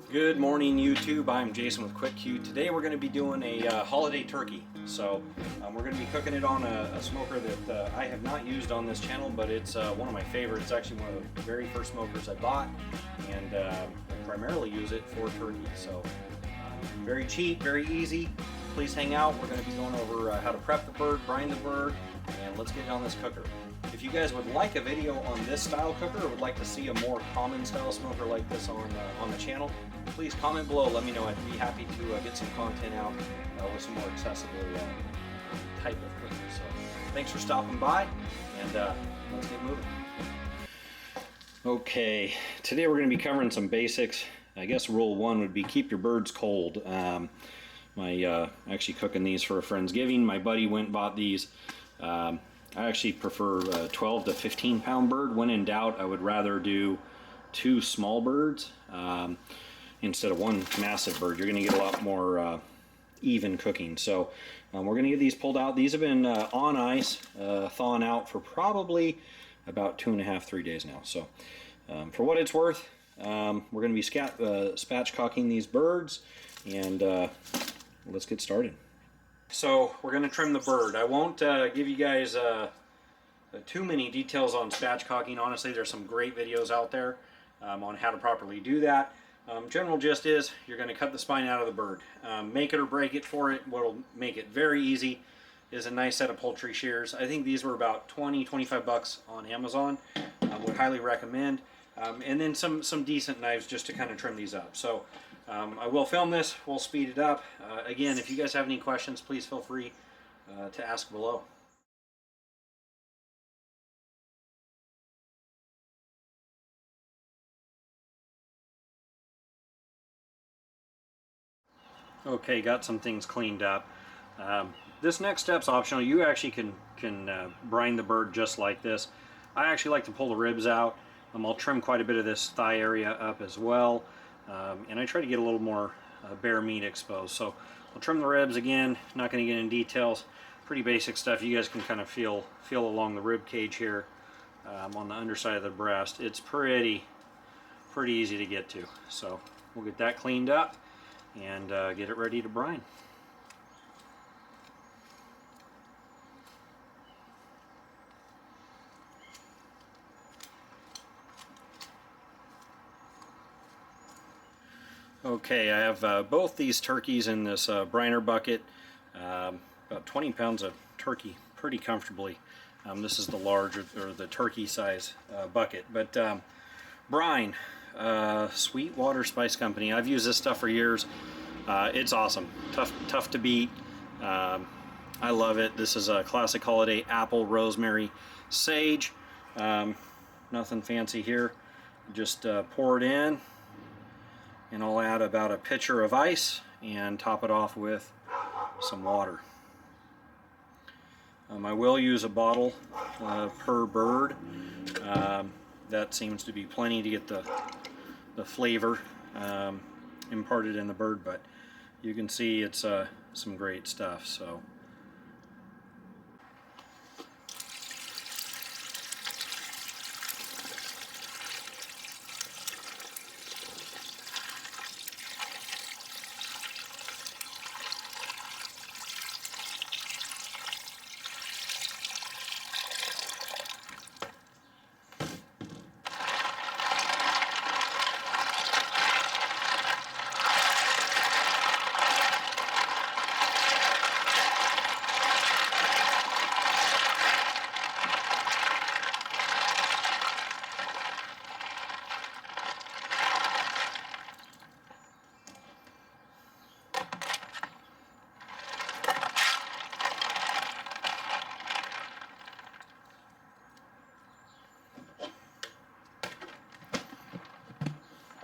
Good morning, YouTube. I'm Jason with Kwik-Que. Today we're going to be doing a holiday turkey. So we're going to be cooking it on a smoker that I have not used on this channel, but it's one of my favorites. It's actually one of the very first smokers I bought, and I primarily use it for turkey. So very cheap, very easy. Please hang out. We're going to be going over how to prep the bird, brine the bird, and let's get on this cooker. If you guys would like a video on this style cooker or would like to see a more common style smoker like this on the channel, please comment below. Let me know. I'd be happy to get some content out with some more accessible type of cooker. So thanks for stopping by, and let's get moving. Okay, today we're going to be covering some basics. I guess rule one would be keep your birds cold. Actually cooking these for a Friendsgiving. My buddy went and bought these. I actually prefer a 12 to 15 pound bird. When in doubt, I would rather do 2 small birds instead of 1 massive bird. You're going to get a lot more even cooking. So we're going to get these pulled out. These have been on ice, thawing out for probably about 2.5 to 3 days now. So for what it's worth, we're going to be spatchcocking these birds, and let's get started. So we're going to trim the bird. I won't give you guys too many details on spatchcocking. Honestly, there's some great videos out there on how to properly do that. General gist is you're going to cut the spine out of the bird. Make it or break it for it. What'll make it very easy is a nice set of poultry shears. I think these were about 20-25 bucks on Amazon. Would highly recommend. And then some decent knives just to kind of trim these up. So I will film this. We'll speed it up. Again, if you guys have any questions, please feel free to ask below. Okay, got some things cleaned up. This next step's optional. You actually can brine the bird just like this. I actually like to pull the ribs out. I'll trim quite a bit of this thigh area up as well, and I try to get a little more bare meat exposed. So I'll trim the ribs. Again, not going to get into details. Pretty basic stuff. You guys can kind of feel along the rib cage here on the underside of the breast. It's pretty easy to get to. So we'll get that cleaned up and get it ready to brine. Okay, I have both these turkeys in this briner bucket, about 20 pounds of turkey pretty comfortably. This is the large, or the turkey size bucket. But Brine, Sweetwater Spice Company, I've used this stuff for years. It's awesome, tough to beat. I love it. This is a classic holiday apple, rosemary, sage. Nothing fancy here. Just pour it in, and I'll add about a pitcher of ice and top it off with some water. I will use a bottle per bird. That seems to be plenty to get the flavor imparted in the bird, but you can see it's some great stuff. So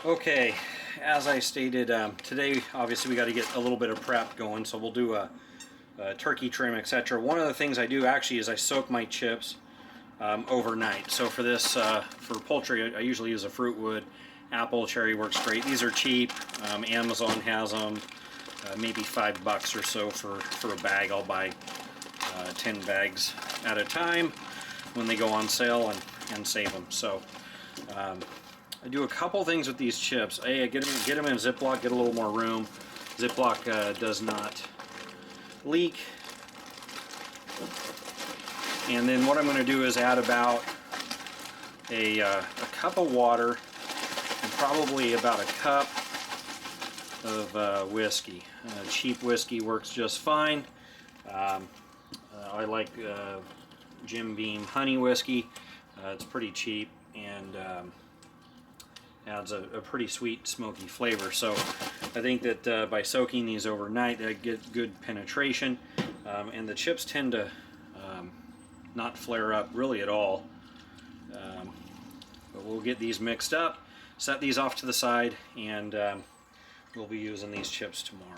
okay, as I stated, today obviously we got to get a little bit of prep going, so we'll do a turkey trim, etc. One of the things I do actually is I soak my chips overnight. So for this, for poultry, I usually use a fruit wood. Apple, cherry works great. These are cheap. Amazon has them, maybe $5 or so for a bag. I'll buy 10 bags at a time. when they go on sale and save them. So I do a couple things with these chips. I get them in Ziploc, get a little more room. Ziploc does not leak. And then what I'm going to do is add about a cup of water and probably about a cup of whiskey. Cheap whiskey works just fine. I like Jim Beam honey whiskey. It's pretty cheap and adds a pretty sweet smoky flavor. So I think that by soaking these overnight, I get good penetration, and the chips tend to not flare up really at all. But we'll get these mixed up, set these off to the side, and we'll be using these chips tomorrow.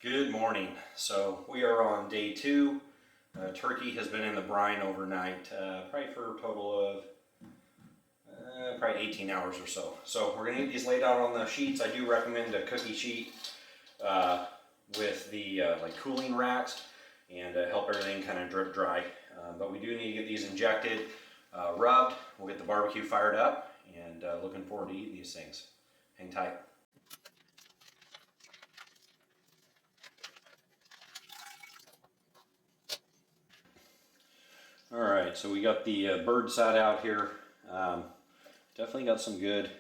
Good morning. So we are on day 2. Turkey has been in the brine overnight, probably for a total of probably 18 hours or so. So we're going to get these laid out on the sheets. I do recommend a cookie sheet with the like cooling racks and help everything kind of drip dry. But we do need to get these injected, rubbed. We'll get the barbecue fired up, and looking forward to eating these things. Hang tight. Alright, so we got the bird side out here. Definitely got some good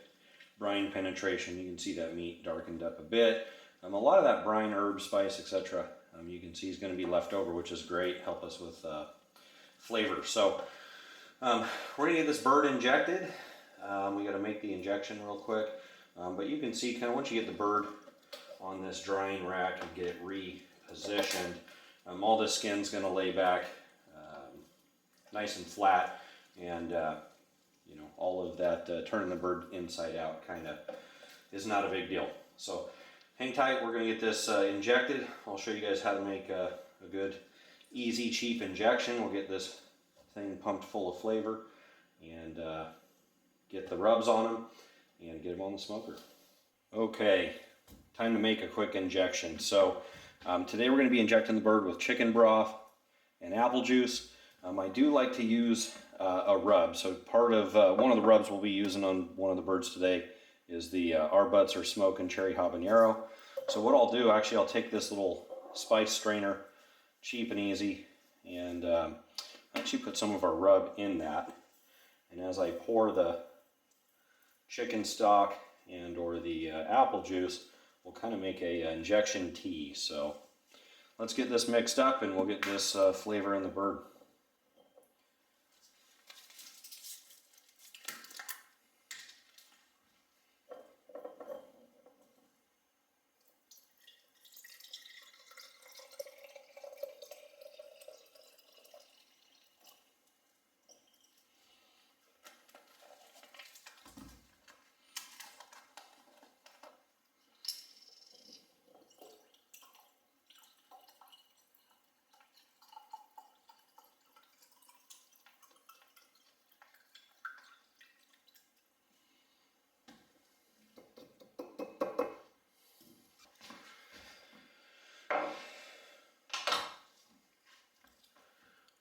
brine penetration. You can see that meat darkened up a bit. A lot of that brine, herb, spice, etc. You can see is going to be left over, which is great. Help us with flavor. So we're going to get this bird injected. We got to make the injection real quick. But you can see kind of once you get the bird on this drying rack and get it repositioned, all this skin's going to lay back nice and flat, and you know, all of that turning the bird inside out kind of is not a big deal. So hang tight, we're going to get this injected. I'll show you guys how to make a good, easy, cheap injection. We'll get this thing pumped full of flavor and get the rubs on them and get them on the smoker. Okay, time to make a quick injection. So today we're going to be injecting the bird with chicken broth and apple juice. I do like to use a rub, so part of one of the rubs we'll be using on one of the birds today is the Our Butts Are Smoking Cherry Habanero. So what I'll do, actually I'll take this little spice strainer, cheap and easy, and actually put some of our rub in that. And as I pour the chicken stock and or the apple juice, we'll kind of make a injection tea. So let's get this mixed up and we'll get this flavor in the bird.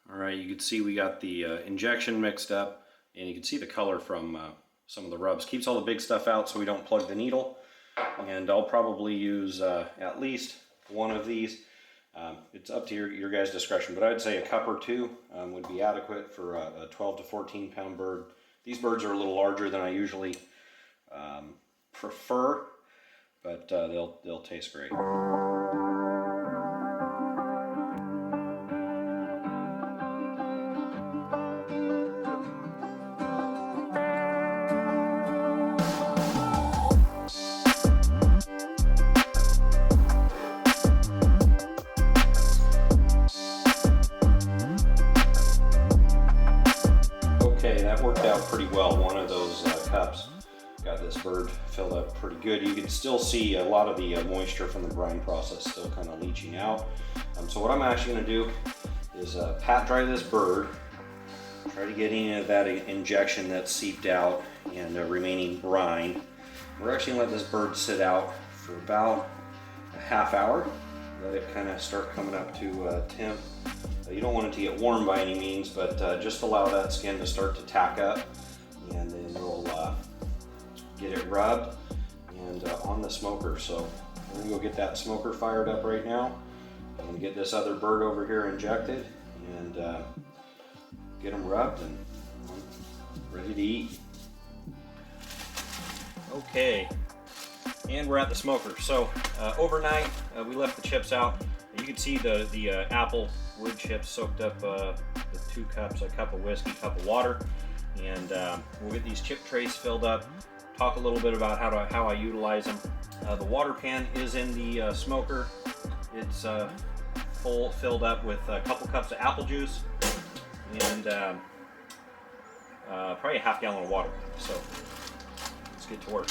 Alright, you can see we got the injection mixed up, and you can see the color from some of the rubs. Keeps all the big stuff out so we don't plug the needle, and I'll probably use at least one of these. It's up to your guys' discretion, but I'd say a cup or two would be adequate for a 12 to 14 pound bird. These birds are a little larger than I usually prefer, but they'll taste great. Pretty well. One of those cups got this bird filled up pretty good. You can still see a lot of the moisture from the brine process still kind of leaching out. So what I'm actually going to do is pat dry this bird, try to get any of that injection that's seeped out and remaining brine. We're actually going to let this bird sit out for about a half hour. Let it kind of start coming up to temp. You don't want it to get warm by any means, but just allow that skin to start to tack up, and then we'll get it rubbed and on the smoker. So we're gonna go get that smoker fired up right now. I'm gonna get this other bird over here injected and get them rubbed and ready to eat. Okay, and we're at the smoker. So overnight we left the chips out. You can see the apple wood chips soaked up the 2 cups, a cup of whiskey, cup of water, and we'll get these chip trays filled up. Talk a little bit about how I utilize them. The water pan is in the smoker. It's filled up with a couple cups of apple juice and probably a half gallon of water. So let's get to work.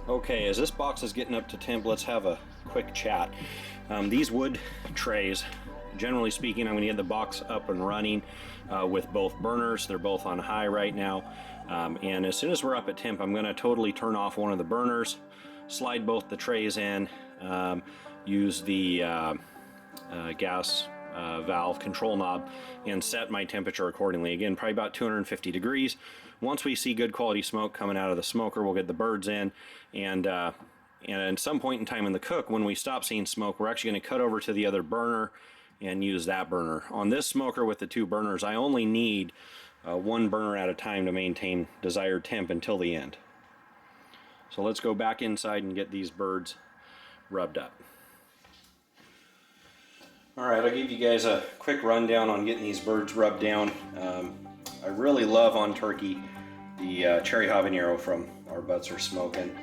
Okay, as this box is getting up to temp, let's have a quick chat. These wood trays, generally speaking, I'm going to get the box up and running with both burners. They're both on high right now. And as soon as we're up at temp, I'm going to totally turn off one of the burners, slide both the trays in, use the gas valve control knob, and set my temperature accordingly. Again, probably about 250 degrees. Once we see good quality smoke coming out of the smoker, we'll get the birds in, and at some point in time in the cook, when we stop seeing smoke, we're actually going to cut over to the other burner and use that burner. On this smoker with the 2 burners, I only need 1 burner at a time to maintain desired temp until the end. So let's go back inside and get these birds rubbed up. Alright, I'll give you guys a quick rundown on getting these birds rubbed down. I really love on turkey the cherry habanero from Our Butts Are Smoking,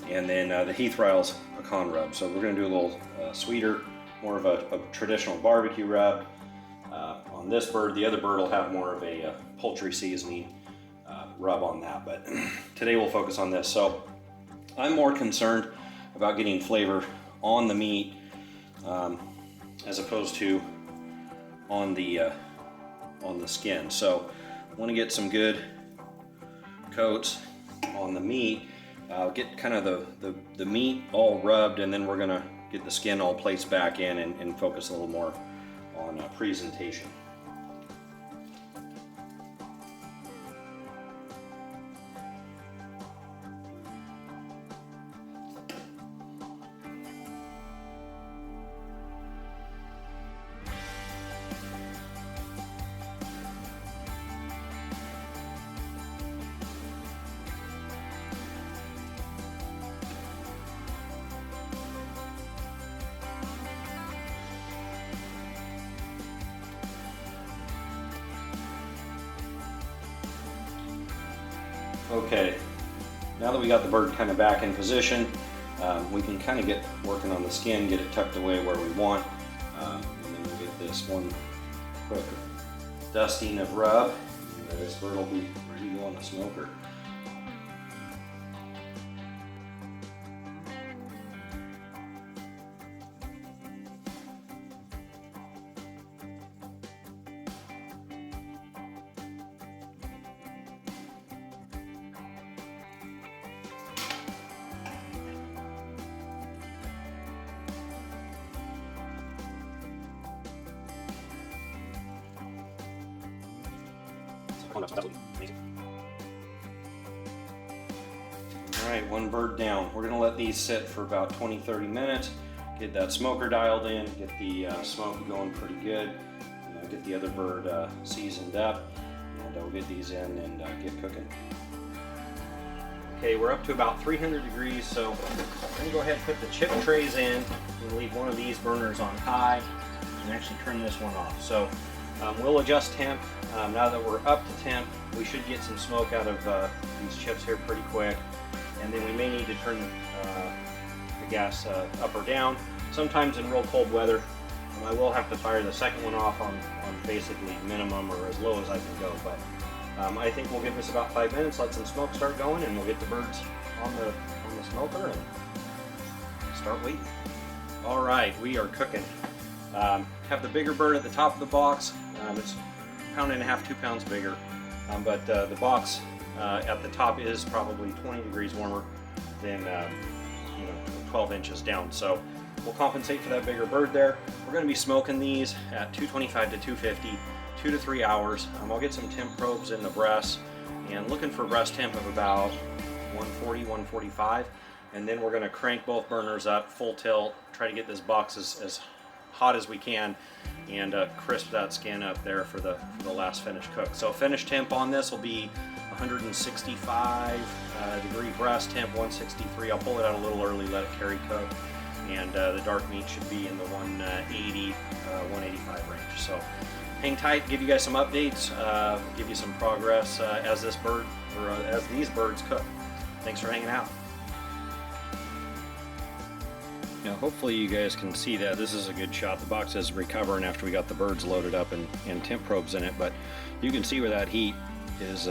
and then the Heath Riles pecan rub. So we're going to do a little sweeter, more of a traditional barbecue rub on this bird. The other bird will have more of a poultry seasoning rub on that, but today we'll focus on this. So I'm more concerned about getting flavor on the meat as opposed to on the skin. So I want to get some good coats on the meat, get kind of the meat all rubbed, and then we're going to get the skin all placed back in and focus a little more on presentation. Okay, now that we got the bird kind of back in position, we can kind of get working on the skin, get it tucked away where we want, and then we'll get this one quick dusting of rub, and this bird will be ready to go on the smoker. Alright, 1 bird down. We're going to let these sit for about 20-30 minutes, get that smoker dialed in, get the smoke going pretty good, get the other bird seasoned up, and we'll get these in and get cooking. Okay, we're up to about 300 degrees, so I'm going to go ahead and put the chip trays in and leave one of these burners on high and actually turn this one off. So we'll adjust temp. Now that we're up to temp, we should get some smoke out of these chips here pretty quick, and then we may need to turn the gas up or down. Sometimes in real cold weather, I will have to fire the second one off on basically minimum or as low as I can go, but I think we'll give this about 5 minutes, let some smoke start going, and we'll get the birds on the smoker and start waiting. All right, we are cooking. Have the bigger bird at the top of the box. It's pound and a half, 2 pounds bigger. But the box at the top is probably 20 degrees warmer than 12 inches down. So we'll compensate for that bigger bird there. We're going to be smoking these at 225 to 250, 2 to 3 hours. I'll get some temp probes in the breast and looking for breast temp of about 140, 145. And then we're going to crank both burners up full tilt, try to get this box as hot as we can and crisp that skin up there for the last finished cook. So finished temp on this will be 165 degree breast temp, 163. I'll pull it out a little early, let it carry cook, and the dark meat should be in the 180, 185 range. So hang tight, give you guys some updates, give you some progress as this bird, or as these birds cook. Thanks for hanging out. Now hopefully you guys can see that this is a good shot. The box is recovering after we got the birds loaded up and temp probes in it, but you can see where that heat is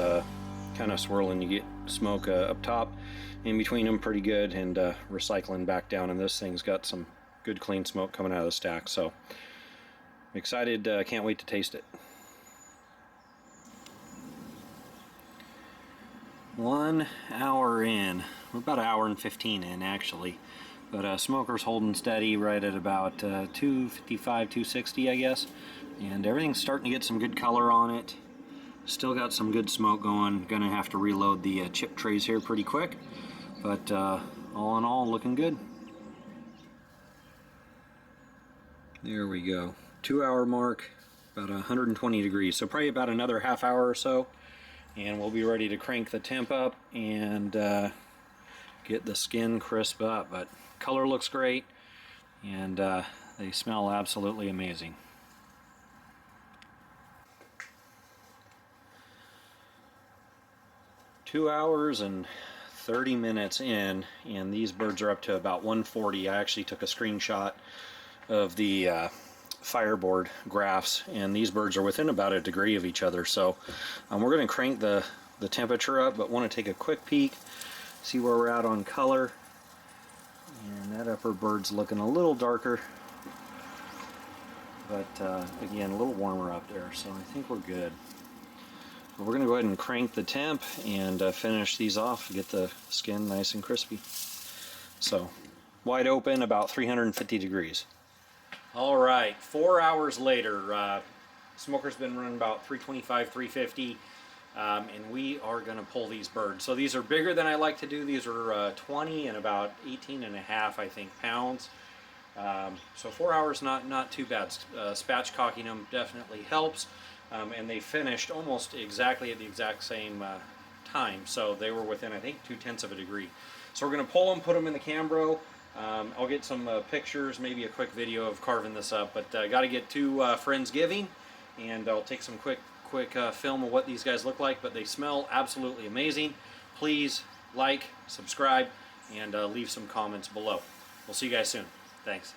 kind of swirling. You get smoke up top, in between them pretty good, and recycling back down, and this thing's got some good clean smoke coming out of the stack. So I'm excited, can't wait to taste it. 1 hour in. We're about an hour and 15 in actually. But smoker's holding steady right at about 255, 260 I guess. And everything's starting to get some good color on it. Still got some good smoke going. Gonna have to reload the chip trays here pretty quick. But all in all, looking good. There we go. 2 hour mark, about 120 degrees. So probably about another half hour or so. And we'll be ready to crank the temp up and get the skin crisp up. But color looks great, and they smell absolutely amazing. Two hours and 30 minutes in, and these birds are up to about 140. I actually took a screenshot of the fireboard graphs, and these birds are within about a degree of each other. So we're going to crank the temperature up, but want to take a quick peek, see where we're at on color. And that upper bird's looking a little darker, but again, a little warmer up there, so I think we're good. But we're going to go ahead and crank the temp and finish these off, get the skin nice and crispy. So, wide open, about 350 degrees. All right, 4 hours later, smoker's been running about 325, 350. And we are going to pull these birds. So these are bigger than I like to do. These are 20 and about 18 and a half, I think, pounds. So 4 hours, not too bad. Spatchcocking them definitely helps. And they finished almost exactly at the exact same time. So they were within, I think, 2/10 of a degree. So we're going to pull them, put them in the Cambro. I'll get some pictures, maybe a quick video of carving this up. But got to get to Friendsgiving, and I'll take some quick film of what these guys look like, but they smell absolutely amazing. Please like, subscribe, and leave some comments below. We'll see you guys soon. Thanks.